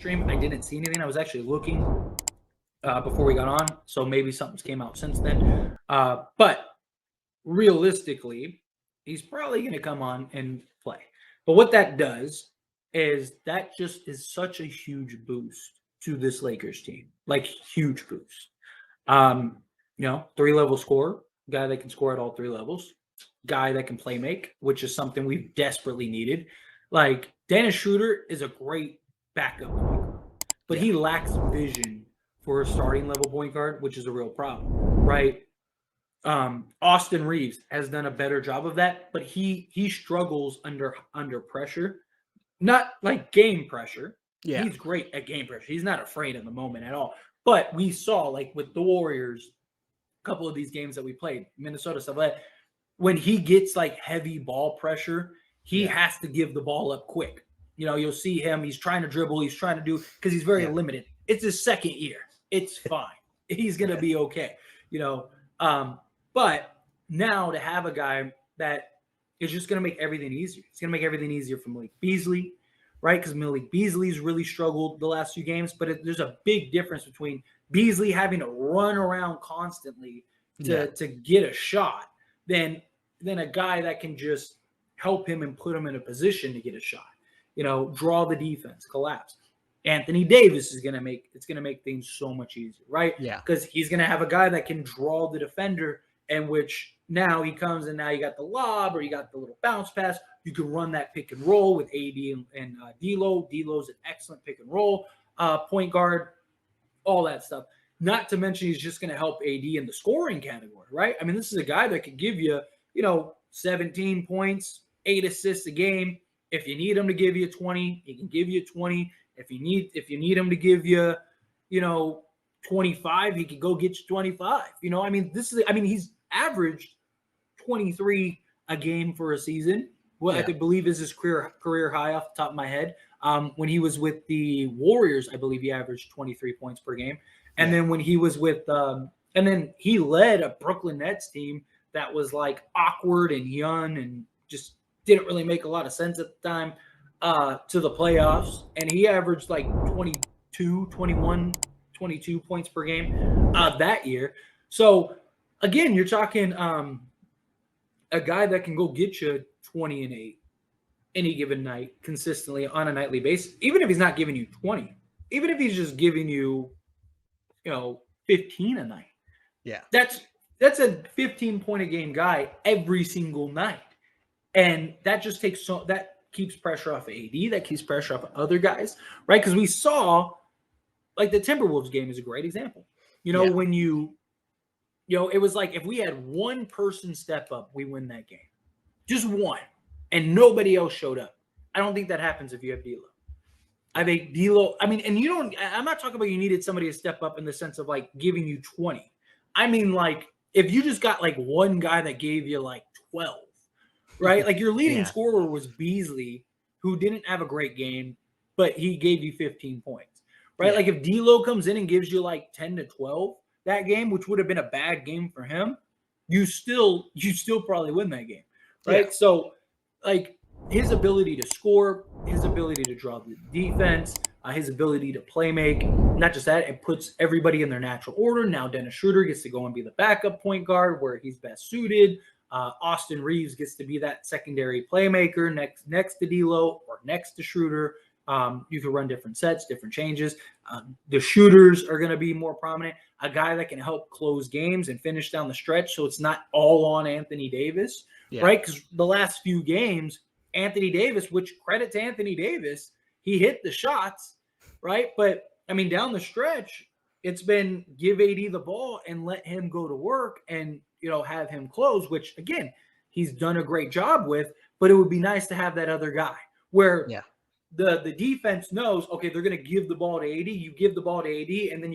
stream. I didn't see anything. I was actually looking before we got on, so maybe something's came out since then. But realistically, he's probably going to come on and play. But what that does is that just is such a huge boost to this Lakers team, like huge boost. Um, 3-level scorer, guy that can score at all three levels, guy that can play make, which is something we've desperately needed. Like Dennis Schroeder is a great backup point guard, but he lacks vision for a starting level point guard, which is a real problem, right? Austin Reeves has done a better job of that, but he struggles under pressure, not like game pressure. Yeah. He's great at game pressure. He's not afraid in the moment at all. But we saw like with the Warriors, a couple of these games that we played, Minnesota stuff like that, when he gets like heavy ball pressure, he has to give the ball up quick. You'll see him. He's trying to dribble. He's trying to do because he's very limited. It's his second year. It's fine. He's gonna be okay. But now to have a guy that is just going to make everything easier. It's going to make everything easier for Malik Beasley, right? Because Malik Beasley's really struggled the last few games, but there's a big difference between Beasley having to run around constantly to get a shot than a guy that can just help him and put him in a position to get a shot. Draw the defense, collapse. Anthony Davis is going to make things so much easier, right? Yeah. Because he's going to have a guy that can draw the defender, and which now he comes and now you got the lob or you got the little bounce pass. You can run that pick and roll with AD and D'Lo. D'Lo's an excellent pick and roll point guard, all that stuff. Not to mention he's just going to help AD in the scoring category, right? I mean, this is a guy that could give you, 17 points, 8 assists a game. If you need him to give you 20, he can give you 20. If you need him to give you, 25, he could go get you 25. He's averaged 23 a game for a season. What I believe is his career high off the top of my head. When he was with the Warriors, I believe he averaged 23 points per game. And then when he was with and then he led a Brooklyn Nets team that was like awkward and young and just didn't really make a lot of sense at the time to the playoffs. And he averaged like 22 points per game that year. So again, you're talking a guy that can go get you 20 and 8 any given night consistently on a nightly basis. Even if he's not giving you 20, even if he's just giving you, 15 a night. Yeah. That's a 15 point a game guy every single night. And that just that keeps pressure off of AD, that keeps pressure off of other guys, right? Because we saw like the Timberwolves game is a great example. When it was like if we had one person step up, we win that game. Just one. And nobody else showed up. I don't think that happens if you have D'Lo. I think D'Lo, I'm not talking about you needed somebody to step up in the sense of like giving you 20. I mean, like if you just got like one guy that gave you like 12, right? Like your leading scorer was Beasley, who didn't have a great game, but he gave you 15 points, right? Yeah. Like if D'Lo comes in and gives you like 10 to 12 that game, which would have been a bad game for him, you still probably win that game, right? Yeah. So like his ability to score, his ability to draw the defense, his ability to play make, not just that, it puts everybody in their natural order. Now Dennis Schroeder gets to go and be the backup point guard where he's best suited. Austin Reeves gets to be that secondary playmaker next to D'Lo or next to Schroeder. You can run different sets, different changes. The shooters are going to be more prominent. A guy that can help close games and finish down the stretch, so it's not all on Anthony Davis, right? Because the last few games, Anthony Davis, which credit to Anthony Davis, he hit the shots, right? But, down the stretch, it's been give AD the ball and let him go to work and, have him close, which, again, he's done a great job with. But it would be nice to have that other guy where the defense knows, okay, they're going to give the ball to AD. You give the ball to AD, and then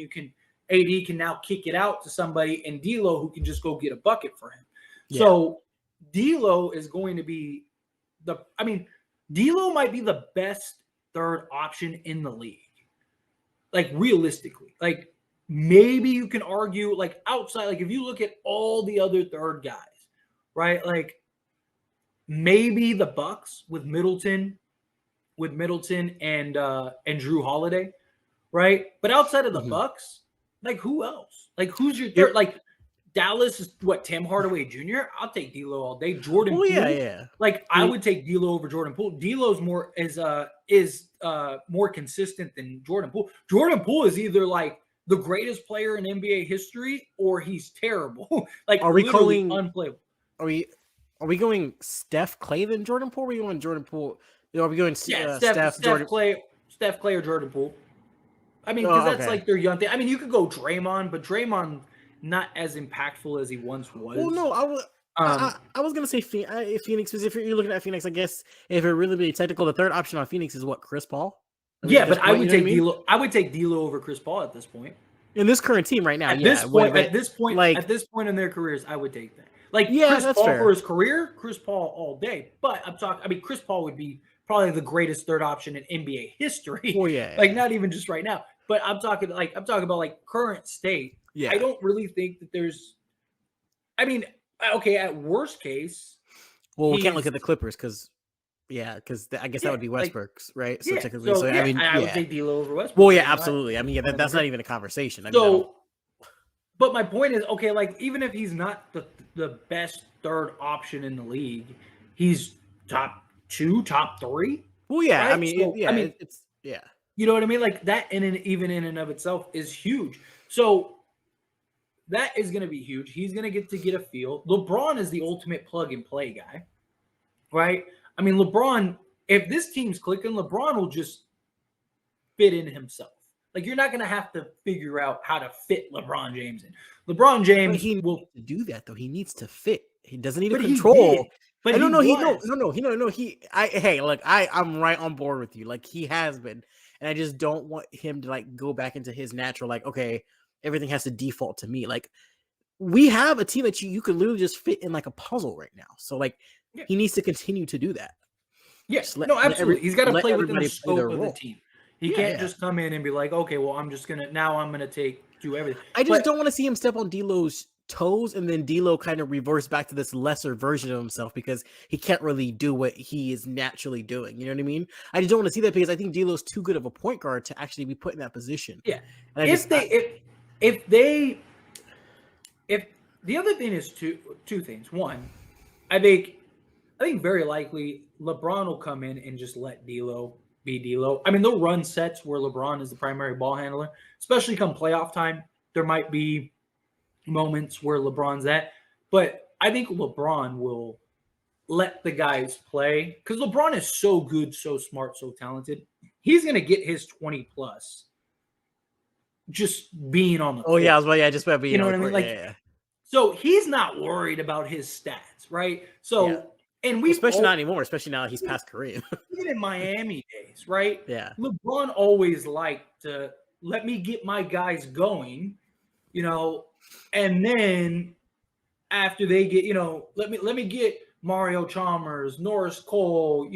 AD can now kick it out to somebody, and D'Lo who can just go get a bucket for him. Yeah. So D'Lo is going to be D'Lo might be the best third option in the league. Like realistically, like maybe you can argue like outside, like if you look at all the other third guys, right? Like maybe the Bucks with Middleton with Middleton and Drew Holiday, right? But outside of the Mhm. Bucks, like who else? Like who's your third? Like Dallas is what, Tim Hardaway Jr.? I'll take D'Lo all day. Jordan Oh Poole. yeah. Like I would take D'Lo over Jordan Poole. D'Lo's more is more consistent than Jordan Poole. Jordan Poole is either like the greatest player in NBA history or he's terrible. Like Are we literally calling- unplayable. Are we going Steph Clay then Jordan Poole? Or are we going Jordan Poole? Are we going Steph Jordan Clay or Jordan Poole. I mean, because that's okay. like their young thing. I mean, you could go Draymond, but Draymond not as impactful as he once was. Well, no, I was gonna say Phoenix. Because if you're looking at Phoenix, I guess if it really be technical, the third option on Phoenix is what, Chris Paul. Yeah, but I would take D'Lo. I would take D'Lo over Chris Paul at this point. In this current team right now, at this point in their careers, I would take that. Like Chris Paul for his career, Chris Paul all day. But I'm talking. I mean, Chris Paul would be probably the greatest third option in NBA history. Oh yeah, like not even just right now. But I'm talking about like current state. Yeah, I don't really think that there's. I mean, okay, at worst case. Well, we can't look at the Clippers because I guess that would be Westbrook's, right? So technically, I mean, I would take D'Lo over Westbrook. Well, yeah, absolutely. I mean, that's not even a conversation. I mean, but my point is, okay, like even if he's not the best third option in the league, he's top 2, top 3. Well, yeah, right? It's you know what I mean? Like that, even in and of itself is huge. So that is going to be huge. He's going to get a feel. LeBron is the ultimate plug and play guy, right? I mean, LeBron, if this team's clicking, LeBron will just fit in himself. Like, you're not going to have to figure out how to fit LeBron James in. LeBron James will do that, though. He needs to fit. He doesn't need to control. But I'm right on board with you. Like, he has been. And I just don't want him to, like, go back into his natural, like, okay, everything has to default to me. Like, we have a team that you can literally just fit in like a puzzle right now. So, like, he needs to continue to do that. Yes, absolutely. He's got to play within the scope of the team. He can't just come in and be like, okay, well, I'm gonna do everything. I just don't want to see him step on D'Lo's toes and then D'Lo kind of reverse back to this lesser version of himself because he can't really do what he is naturally doing. You know what I mean? I just don't want to see that because I think D'Lo's too good of a point guard to actually be put in that position. Yeah. If the other thing is two things. One, I think very likely LeBron will come in and just let D'Lo be D'Lo. I mean, they'll run sets where LeBron is the primary ball handler, especially come playoff time. There might be moments where LeBron's at, but I think LeBron will let the guys play because LeBron is so good, so smart, so talented. He's going to get his 20 plus just being on the court. I was just about being, you know what I mean? Like, so he's not worried about his stats, right? So, and we especially not anymore, especially now that he's past Kareem. Even in Miami days, right? Yeah. LeBron always liked to let me get my guys going, and then after they get, let me get Mario Chalmers, Norris Cole,